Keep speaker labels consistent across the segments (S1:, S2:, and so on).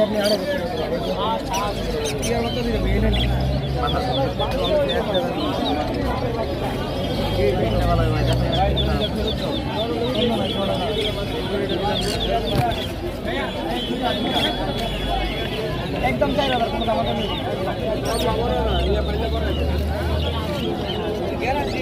S1: আপনি আরো একদম চাই না কোনো দাম নেই গ্যারান্টি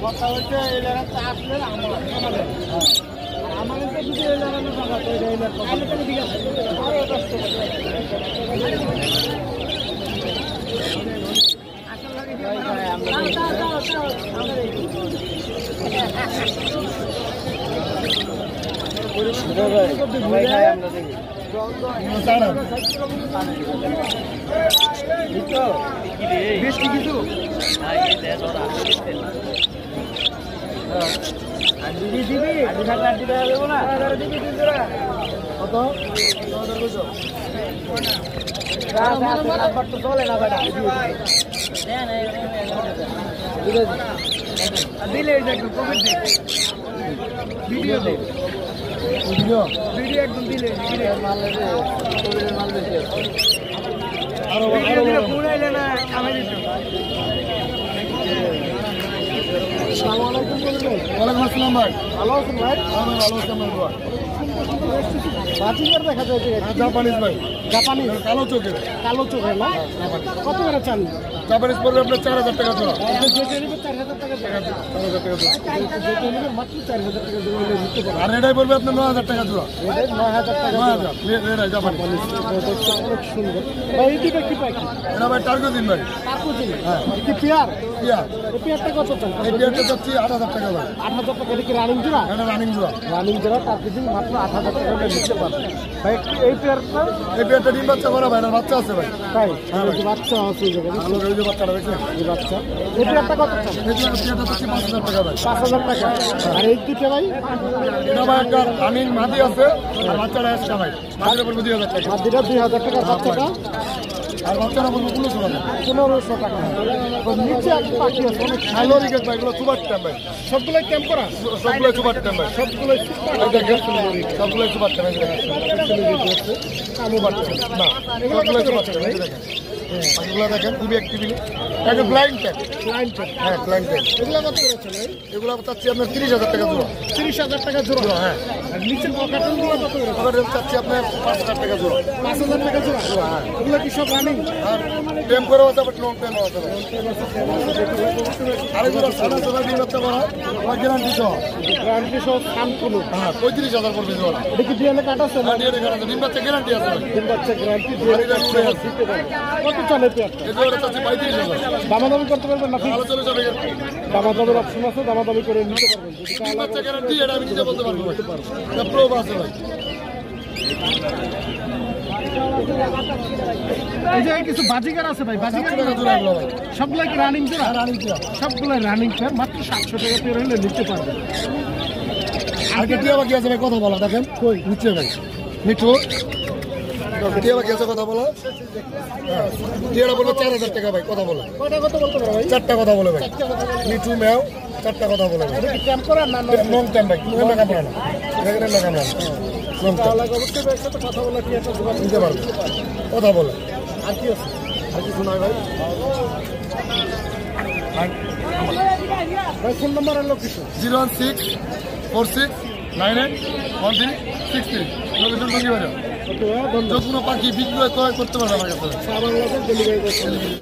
S1: কথা হচ্ছে এই জায়গাটা আসলে আমাদের আমাদের তো দুটো এই জায়গাটা টাকা তো এই ঠিক আছে আরো কষ্ট চলে না দিলে ভিডিও ভিডিও ভিডিও একদম দিলে আরো পুরাইলে না আমি ওয়ালাইকুম আসসালাম ভাই ভালো আছেন ভাই ভালো আছেন ভাই বাজিকার দেখা যায় জাপানিজ ভাই জাপানিজ কালো চোখের না কত করে চান জাপানিজ পড়বে আপনার 4000 টাকা জোড়া 4000 টাকা মাত্র 4000 টাকা জোড়া নিতে পারেন আর এটাই পড়বে আপনার 9000 টাকা জোড়া 9000 টাকা 9000 জাপানিজ অনেক সুন্দর ভাই এইটা কি পাখি এটা ভাই টার্গোজিন ভাই টার্গোজিন হ্যাঁ কি পেয়ার এই পেয়ারটা কত চান এই পেয়ারটা যাচ্ছে 8000 টাকা ভাই 8000 টাকা এটা কি রানিং জোড়া এটা রানিং জোড়া টার্গোজিন মাত্র 8000 টাকা নিতে পারবেন ভাই এই পেয়ারটা ডিম বাচ্চা করা ভাই না বাচ্চা আছে ভাই তাই হ্যাঁ বাচ্চা আছে এই জায়গায় ভালো এই যে বাচ্চাটা দেখছেন এই বাচ্চা এই পেয়ারটা কত চান এই পেয়ারটা হচ্ছে 5000 টাকা ভাই 5000 টাকা আর এই দুটো ভাই এটা ভাই একটা রানিং মাদি আছে আর বাচ্চাটা আছে ভাই মাদির উপর 2000 টাকা মাদিটা 2000 টাকা বাচ্চাটা আর বাচ্চারা বলবো 1500 টাকা নিচে এক পাখি আছে অনেক ভালো রিগেট ভাই এগুলো সুপার ট্যাম ভাই সবগুলোই ক্যাম্প করা সবগুলোই সুপার ট্যাম ভাই সবগুলোই সুপার ট্যাম কামু বাচ্চা না সবগুলোই সুপার ট্যাম এগুলো দেখেন খুবই অ্যাক্টিভলি এটা ব্লাইন্ড ট্যাম হ্যাঁ ব্লাইন্ড ট্যাম এগুলো কত করে চলে এগুলো চাচ্ছি আপনার 30000 টাকা জোড়া 30000 টাকা জোড়া হ্যাঁ আর নিচের পকেটগুলো কত করে পকেট চাচ্ছি আপনার 5000 টাকা জোড়া 5000 টাকা জোড়া হ্যাঁ এগুলো কি সব রানিং আর টেম করেও আছে বাট লং টেম আছে আর এগুলো সারা জোড়া দিয়ে বাচ্চা করা গ্যারান্টি সহ কানকুলো হ্যাঁ 35000 পড়বে জোড়া এটা কি ডিএনএ কাট আছে না ডিএনএ কাট আছে ডিম বাচ্চা গ্যারান্টি আছে ডিম বাচ্চা গ্যারান্টি দিতে পারে কত চলে পেয়ারটা এই জোড়া চাচ্ছি 35000 দামাদামি করতে পারবেন না আলোচনা চলে গেছে দামাদামির অপশন আছে দামাদামি করে নিতে পারবেন যদি ডিম বাচ্চা গ্যারান্টি এটা আমি নিজে বলতে পারবো এটা প্রুফ আছে ভাই এই যে কিছু বাজিকার আছে ভাই বাজিকার সবগুলো কি রানিং জোড়া সবগুলো রানিং পেয়ার মাত্র 700 টাকা পেয়ার হলে নিতে পারবেন আর টিয়া বাকি আছে ভাই কথা বলা দেখেন কই নিচে ভাই মিঠু টিয়া বাকি আছে কথা বলা টিয়াটা বলবো 4000 টাকা ভাই কথা বলো কয়টা কথা বলতে পারো ভাই চারটা কথা বলে ভাই মিঠু মেও চারটা কথা বলে ভাই এটা কি ক্যাম্প করা না লং টাইম ভাই কোনো না কামড়া না দেখেন না কামড়া লং টাইম অবশ্যই ভাই সাথে কথা বলা কি একটা জবাব দিতে পারবে কথা বলে আর কি আছে আর কি শোনায় ভাই ভাই ফোন নাম্বার আর লোকেশন 01646981363 লোকেশন টঙ্গী বাজার। কোনো পাখি বিক্রয় করতে পারবে আমার কাছে।